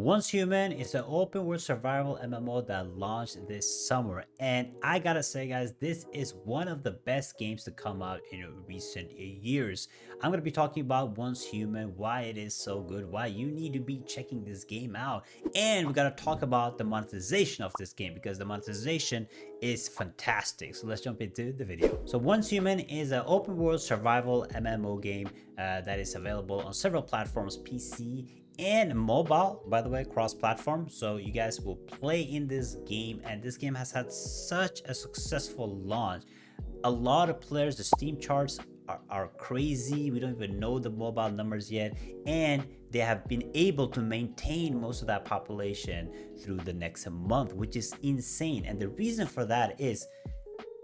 Once Human is an open world survival MMO that launched this summer, and I gotta say guys, this is one of the best games to come out in recent years. I'm gonna be talking about Once Human, why it is so good, why you need to be checking this game out, and we gotta talk about the monetization of this game because the monetization is fantastic. So let's jump into the video. So Once Human is an open world survival MMO game that is available on several platforms, PC and mobile, by the way, cross-platform. So you guys will play in this game, and this game has had such a successful launch. A lot of players, the Steam charts are crazy. We don't even know the mobile numbers yet, and they have been able to maintain most of that population through the next month, which is insane. And the reason for that is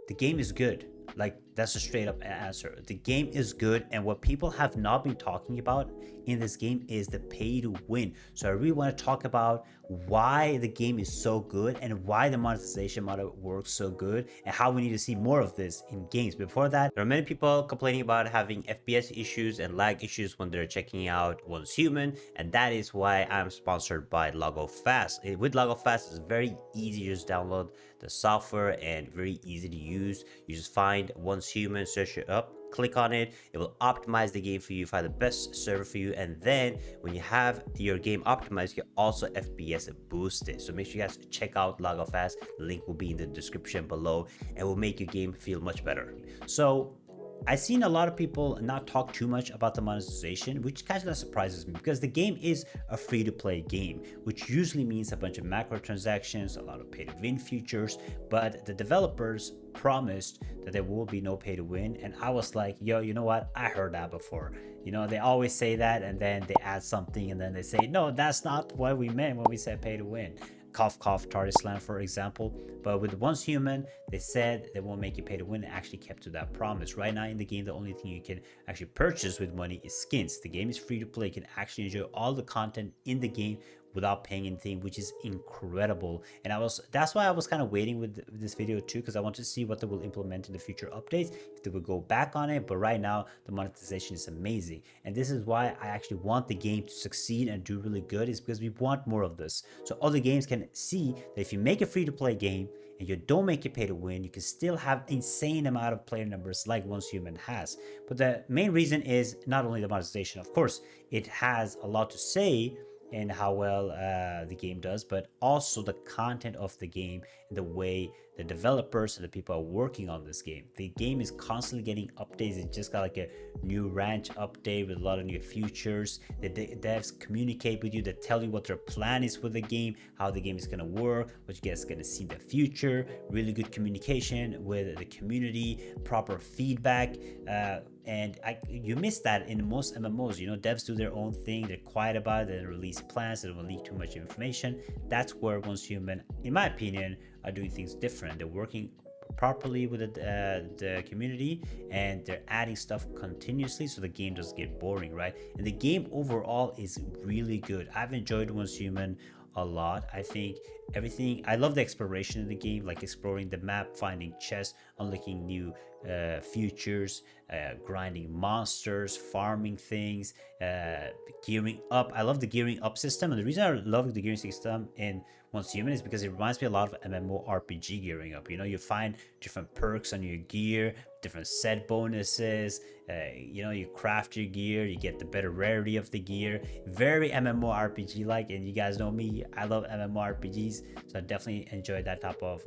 the game is good. Like, that's a straight up answer. The game is good, and what people have not been talking about in this game is the pay to win. So I really want to talk about why the game is so good and why the monetization model works so good and how we need to see more of this in games. Before that, there are many people complaining about having FPS issues and lag issues when they're checking out Once Human, and that is why I'm sponsored by LgoFast. With LgoFast, it's very easy to just download the software and very easy to use. You just find Once Human, search it up, click on it, it will optimize the game for you, find the best server for you, and then when you have your game optimized, you can also FPS boost it. So make sure you guys check out LgoFast. The link will be in the description below and will make your game feel much better. So I've seen a lot of people not talk too much about the monetization, which kind of surprises me because the game is a free-to-play game, which usually means a bunch of microtransactions, a lot of pay-to-win features, but the developers promised that there will be no pay-to-win, and I was like, yo, you know what? I heard that before. You know, they always say that, and then they add something, and then they say, no, that's not what we meant when we said pay-to-win. Cough cough Tardy Slam, for example. But with Once Human, they said they won't make you pay to win, and actually kept to that promise. Right now in the game, the only thing you can actually purchase with money is skins. The game is free to play. You can actually enjoy all the content in the game without paying anything, which is incredible. And that's why I was kind of waiting with this video too, because I want to see what they will implement in the future updates, if they will go back on it. But right now the monetization is amazing, and this is why I actually want the game to succeed and do really good, is because we want more of this, so other games can see that if you make a free-to-play game and you don't make it pay to win, you can still have insane amount of player numbers like Once Human has. But the main reason is not only the monetization. Of course, it has a lot to say in how well the game does, but also the content of the game and the way the developers and the people are working on this game. The game is constantly getting updates. It just got like a new ranch update with a lot of new features. The devs communicate with you, they tell you what their plan is with the game, how the game is going to work, what you guys are going to see in the future. Really good communication with the community, proper feedback, and you miss that in most MMOs. You know, devs do their own thing, they're quiet about it, they don't release plans, they don't leak too much information. That's where Once Human, in my opinion, are doing things different. They're working properly with the community, and they're adding stuff continuously, so the game doesn't get boring, right? And the game overall is really good. I've enjoyed Once Human a lot. I think I love the exploration in the game, like exploring the map, finding chests, unlocking new features, grinding monsters, farming things, gearing up. I love the gearing up system, and the reason I love the gearing system in Once Human is because it reminds me a lot of MMORPG gearing up. You know, you find different perks on your gear, different set bonuses, you know, you craft your gear, you get the better rarity of the gear. Very MMORPG like, and you guys know me, I love MMORPGs, so I definitely enjoy that type of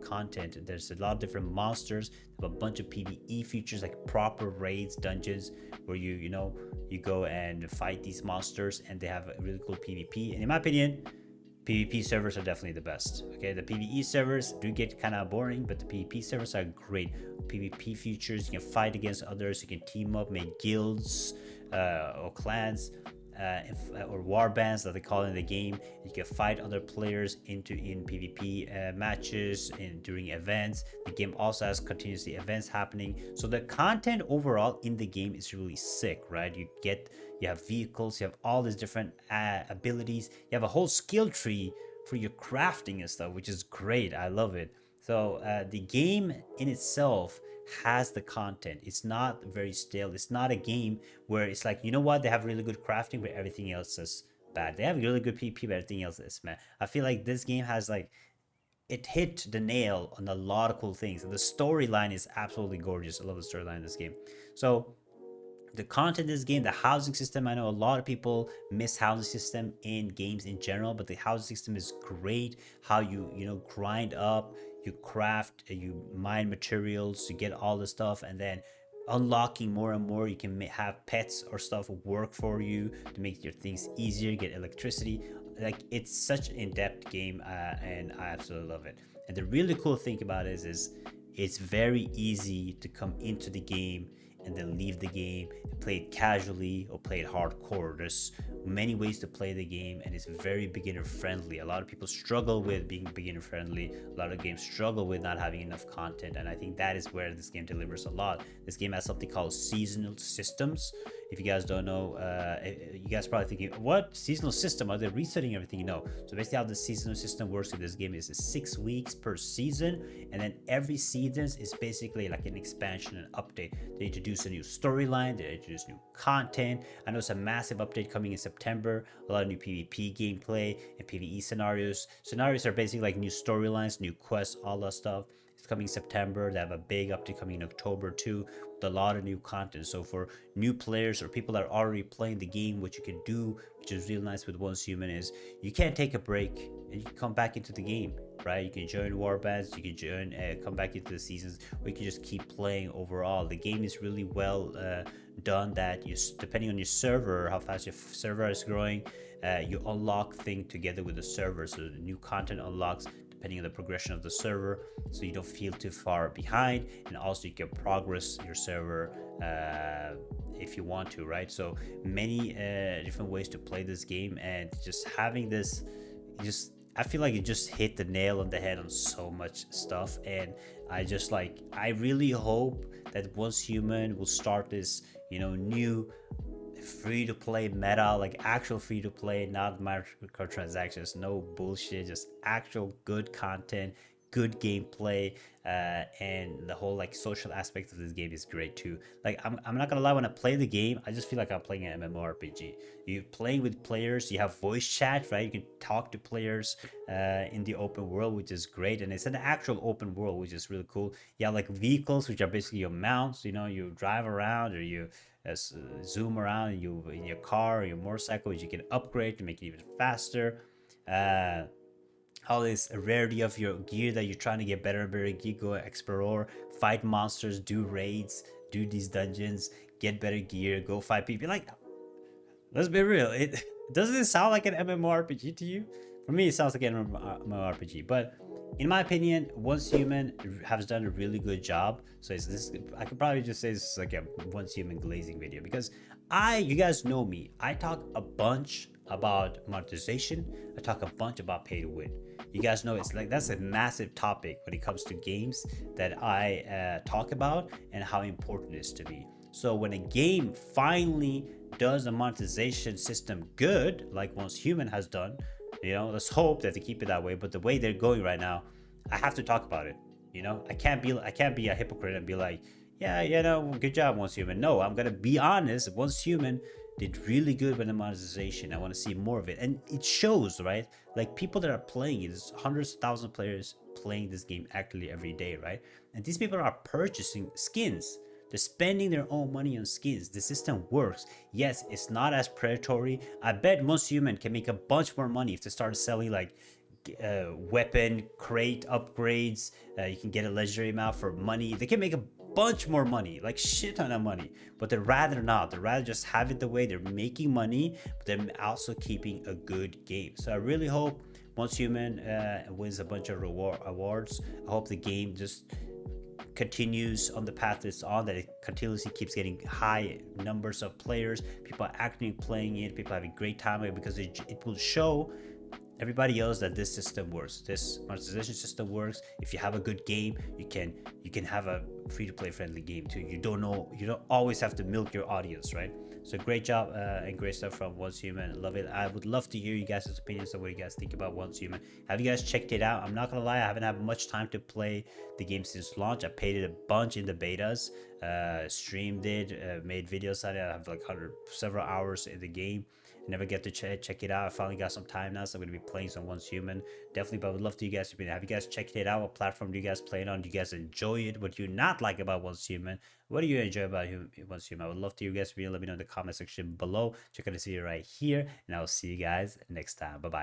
content. There's a lot of different monsters, have a bunch of PvE features like proper raids, dungeons, where you know, you go and fight these monsters, and they have a really cool PvP. And in my opinion, PvP servers are definitely the best. Okay, the PvE servers do get kind of boring, but the PvP servers are great. PvP features, you can fight against others, you can team up, make guilds or clans, or war bands that they call in the game. You can fight other players in PvP matches and during events. The game also has continuously events happening, so the content overall in the game is really sick, right? You have vehicles, you have all these different abilities, you have a whole skill tree for your crafting and stuff, which is great. I love it. So the game in itself has the content. It's not very stale. It's not a game where it's like, you know what, they have really good crafting, but everything else is bad. They have really good PP, but everything else is, man. I feel like this game has like it hit the nail on a lot of cool things. And the storyline is absolutely gorgeous. I love the storyline in this game. So the content in this game, the housing system. I know a lot of people miss housing system in games in general, but the housing system is great. How you grind up, you craft, you mine materials, you get all the stuff, and then unlocking more and more. You can have pets or stuff work for you to make your things easier. Get electricity. Like it's such an in-depth game, and I absolutely love it. And the really cool thing about it is it's very easy to come into the game and then leave the game and play it casually or play it hardcore. There's many ways to play the game, and it's very beginner friendly. A lot of people struggle with being beginner friendly. A lot of games struggle with not having enough content, and I think that is where this game delivers a lot. This game has something called seasonal systems. If you guys don't know, you guys probably thinking, what seasonal system? Are they resetting everything? No. So basically how the seasonal system works in this game is 6 weeks per season, and then every season is basically like an expansion and update. They introduce a new storyline, they introduce new content. I know it's a massive update coming in September, a lot of new PvP gameplay and PvE scenarios. Scenarios are basically like new storylines, new quests, all that stuff. It's coming September. They have a big update coming in October too, with a lot of new content. So for new players or people that are already playing the game, what you can do, which is really nice with Once Human, is you can't take a break and you can come back into the game, right? You can join warbands, you can join, come back into the seasons, or you can just keep playing overall. The game is really well done. That you, depending on your server, how fast your server is growing, you unlock things together with the server. So the new content unlocks depending on the progression of the server, so you don't feel too far behind, and also you can progress your server if you want to, right? So many different ways to play this game, and just having this, just I feel like it just hit the nail on the head on so much stuff. And I really hope that Once Human will start this new free to play meta, like actual free to play, not microtransactions, no bullshit, just actual good content, good gameplay, and the whole like social aspect of this game is great too. Like I'm not gonna lie, when I play the game, I just feel like I'm playing an MMORPG. You're playing with players, you have voice chat, right? You can talk to players in the open world, which is great, and it's an actual open world, which is really cool. You have like vehicles, which are basically your mounts. You drive around, or you zoom around you in your car or your motorcycle, which you can upgrade to make it even faster. Uh, all this rarity of your gear that you're trying to get better and better gear, go explore, fight monsters, do raids, do these dungeons, get better gear, go fight people. Like, let's be real. It doesn't it sound like an MMORPG to you? For me, it sounds like an MMORPG. But in my opinion, Once Human has done a really good job. So it's this. I could probably just say this is like a Once Human glazing video, because you guys know me. I talk a bunch about monetization. I talk a bunch about pay to win. You guys know it's like that's a massive topic when it comes to games that I talk about, and how important it is to me. So when a game finally does a monetization system good, like Once Human has done, let's hope that they keep it that way. But the way they're going right now, I have to talk about it. I can't be a hypocrite and be like, yeah, good job, Once Human. No, I'm gonna be honest. Once Human did really good with the monetization. I want to see more of it, and it shows, right? Like people that are playing it, there's hundreds of thousands of players playing this game actively every day, right? And these people are purchasing skins. They're spending their own money on skins. The system works. Yes, it's not as predatory. I bet Once Human can make a bunch more money if they start selling like weapon crate upgrades. You can get a legendary mount for money. They can make a bunch more money, like shit ton of money. But they'd rather not. They'd rather just have it the way they're making money, but they're also keeping a good game. So I really hope Once Human wins a bunch of awards. I hope the game just continues on the path it's on, that it continuously keeps getting high numbers of players, people are actively playing it, people having a great time with it, because it will show everybody else that this system works. This monetization system works. If you have a good game, you can have a free-to-play friendly game too. You don't always have to milk your audience, right? So great job and great stuff from Once Human. Love it. I would love to hear you guys' opinions on what you guys think about Once Human. Have you guys checked it out? I'm not gonna lie, I haven't had much time to play the game since launch. I played it a bunch in the betas, streamed it, made videos on it. I have like several hours in the game. never get to check it out. I finally got some time now, so I'm gonna be playing some Once Human. Definitely, but I would love to you guys to have you guys checked it out. What platform do you guys play it on? Do you guys enjoy it? What do you not like about Once Human? What do you enjoy about Once Human? I would love to you guys to let me know in the comment section below. Check out the video right here, and I'll see you guys next time. Bye bye.